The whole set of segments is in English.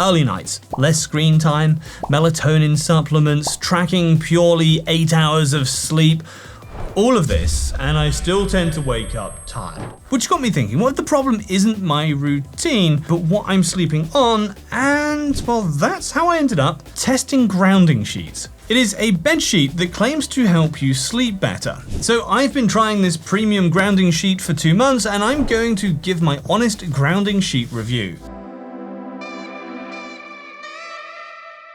Early nights, less screen time, melatonin supplements, tracking purely 8 hours of sleep, all of this, and I still tend to wake up tired. Which got me thinking, what if the problem isn't my routine, but what I'm sleeping on? And well, that's how I ended up testing grounding sheets. It is a bed sheet that claims to help you sleep better. So I've been trying this premium grounding sheet for 2 months, and I'm going to give my honest grounding sheet review.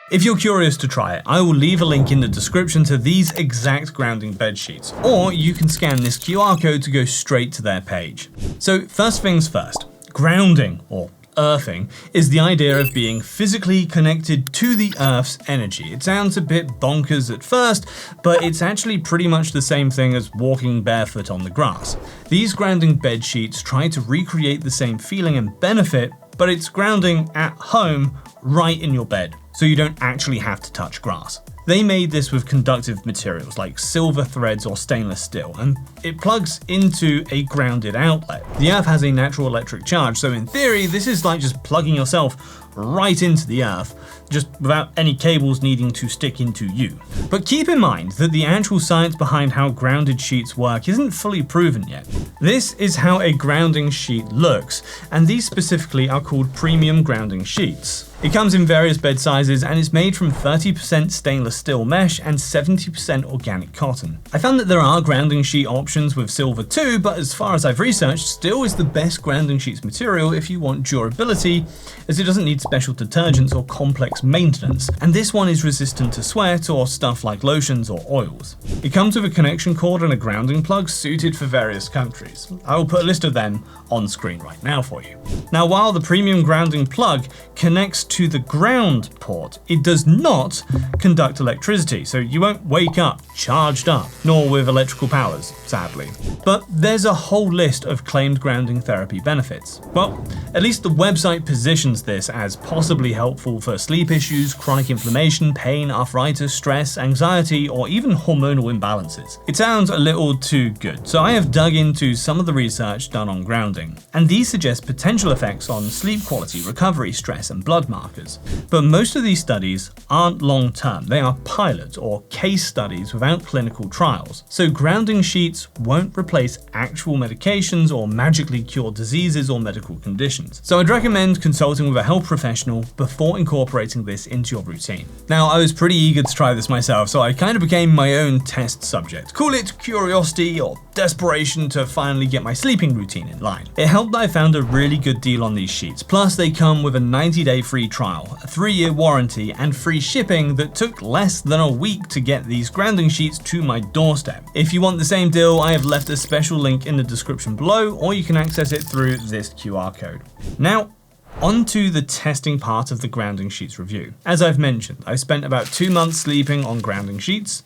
If you're curious to try it, I will leave a link in the description to these exact grounding bed sheets, or you can scan this QR code to go straight to their page. So first things first, grounding, or earthing, is the idea of being physically connected to the Earth's energy. It sounds a bit bonkers at first, but it's actually pretty much the same thing as walking barefoot on the grass. These grounding bed sheets try to recreate the same feeling and benefit, but it's grounding at home right in your bed, so you don't actually have to touch grass. They made this with conductive materials like silver threads or stainless steel, and it plugs into a grounded outlet. The Earth has a natural electric charge, so in theory, this is like just plugging yourself right into the Earth, just without any cables needing to stick into you. But keep in mind that the actual science behind how grounded sheets work isn't fully proven yet. This is how a grounding sheet looks, and these specifically are called premium grounding sheets. It comes in various bed sizes and is made from 30% stainless steel mesh and 70% organic cotton. I found that there are grounding sheet options with silver too, but as far as I've researched, steel is the best grounding sheets material if you want durability, as it doesn't need special detergents or complex maintenance, and this one is resistant to sweat or stuff like lotions or oils. It comes with a connection cord and a grounding plug suited for various countries. I will put a list of them on screen right now for you. Now, while the premium grounding plug connects to the ground port, it does not conduct electricity, so you won't wake up charged up, nor with electrical powers, sadly. But there's a whole list of claimed grounding therapy benefits. Well, at least the website positions this as possibly helpful for sleep issues, chronic inflammation, pain, arthritis, stress, anxiety, or even hormonal imbalances. It sounds a little too good, so I have dug into some of the research done on grounding, and these suggest potential effects on sleep quality, recovery, stress, and blood markers. But most of these studies aren't long-term. They are pilot or case studies without clinical trials. So grounding sheets won't replace actual medications or magically cure diseases or medical conditions. So I'd recommend consulting with a health professional before incorporating this into your routine. Now, I was pretty eager to try this myself, so I kind of became my own test subject. Call it curiosity or desperation to finally get my sleeping routine in line. It helped that I found a really good deal on these sheets. Plus, they come with a 90-day free trial, a 3-year warranty, and free shipping that took less than a week to get these grounding sheets to my doorstep. If you want the same deal, I have left a special link in the description below, or you can access it through this QR code. Now, on to the testing part of the grounding sheets review. As I've mentioned, I spent about 2 months sleeping on grounding sheets.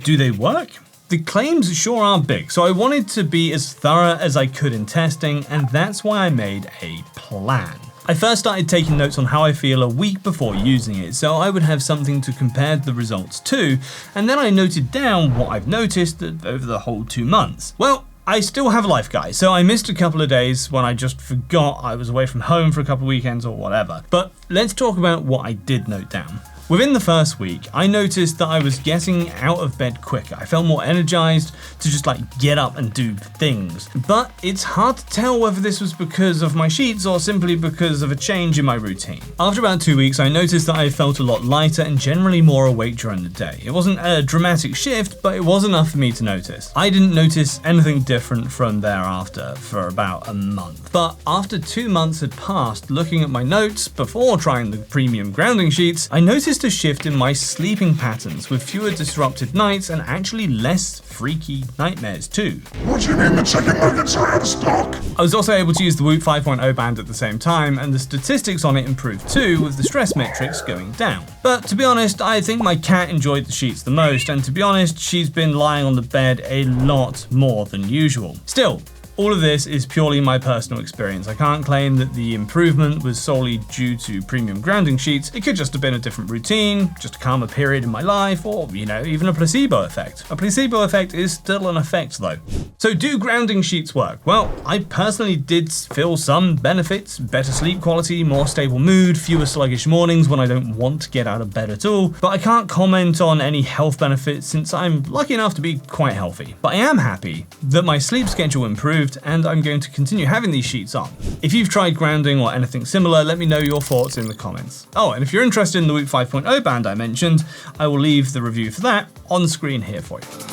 Do they work? The claims sure are big, so I wanted to be as thorough as I could in testing, and that's why I made a plan. I first started taking notes on how I feel a week before using it, so I would have something to compare the results to, and then I noted down what I've noticed over the whole 2 months. Well, I still have a life, guys, so I missed a couple of days when I just forgot I was away from home for a couple of weekends or whatever. But let's talk about what I did note down. Within the first week, I noticed that I was getting out of bed quicker. I felt more energized to just get up and do things. But it's hard to tell whether this was because of my sheets or simply because of a change in my routine. After about 2 weeks, I noticed that I felt a lot lighter and generally more awake during the day. It wasn't a dramatic shift, but it was enough for me to notice. I didn't notice anything different from thereafter for about a month. But after 2 months had passed, looking at my notes before trying the premium grounding sheets, I noticed a shift in my sleeping patterns with fewer disrupted nights and actually less freaky nightmares too. What do you mean the chicken nuggets are out of stock? I was also able to use the Whoop 5.0 band at the same time, and the statistics on it improved too, with the stress metrics going down. But to be honest, I think my cat enjoyed the sheets the most, and to be honest, she's been lying on the bed a lot more than usual. Still, All of this is purely my personal experience. I can't claim that the improvement was solely due to premium grounding sheets. It could just have been a different routine, just a calmer period in my life, or, even a placebo effect. A placebo effect is still an effect though. So do grounding sheets work? Well, I personally did feel some benefits: better sleep quality, more stable mood, fewer sluggish mornings when I don't want to get out of bed at all. But I can't comment on any health benefits since I'm lucky enough to be quite healthy. But I am happy that my sleep schedule improved and I'm going to continue having these sheets on. If you've tried grounding or anything similar, let me know your thoughts in the comments. Oh, and if you're interested in the Whoop 5.0 band I mentioned, I will leave the review for that on screen here for you.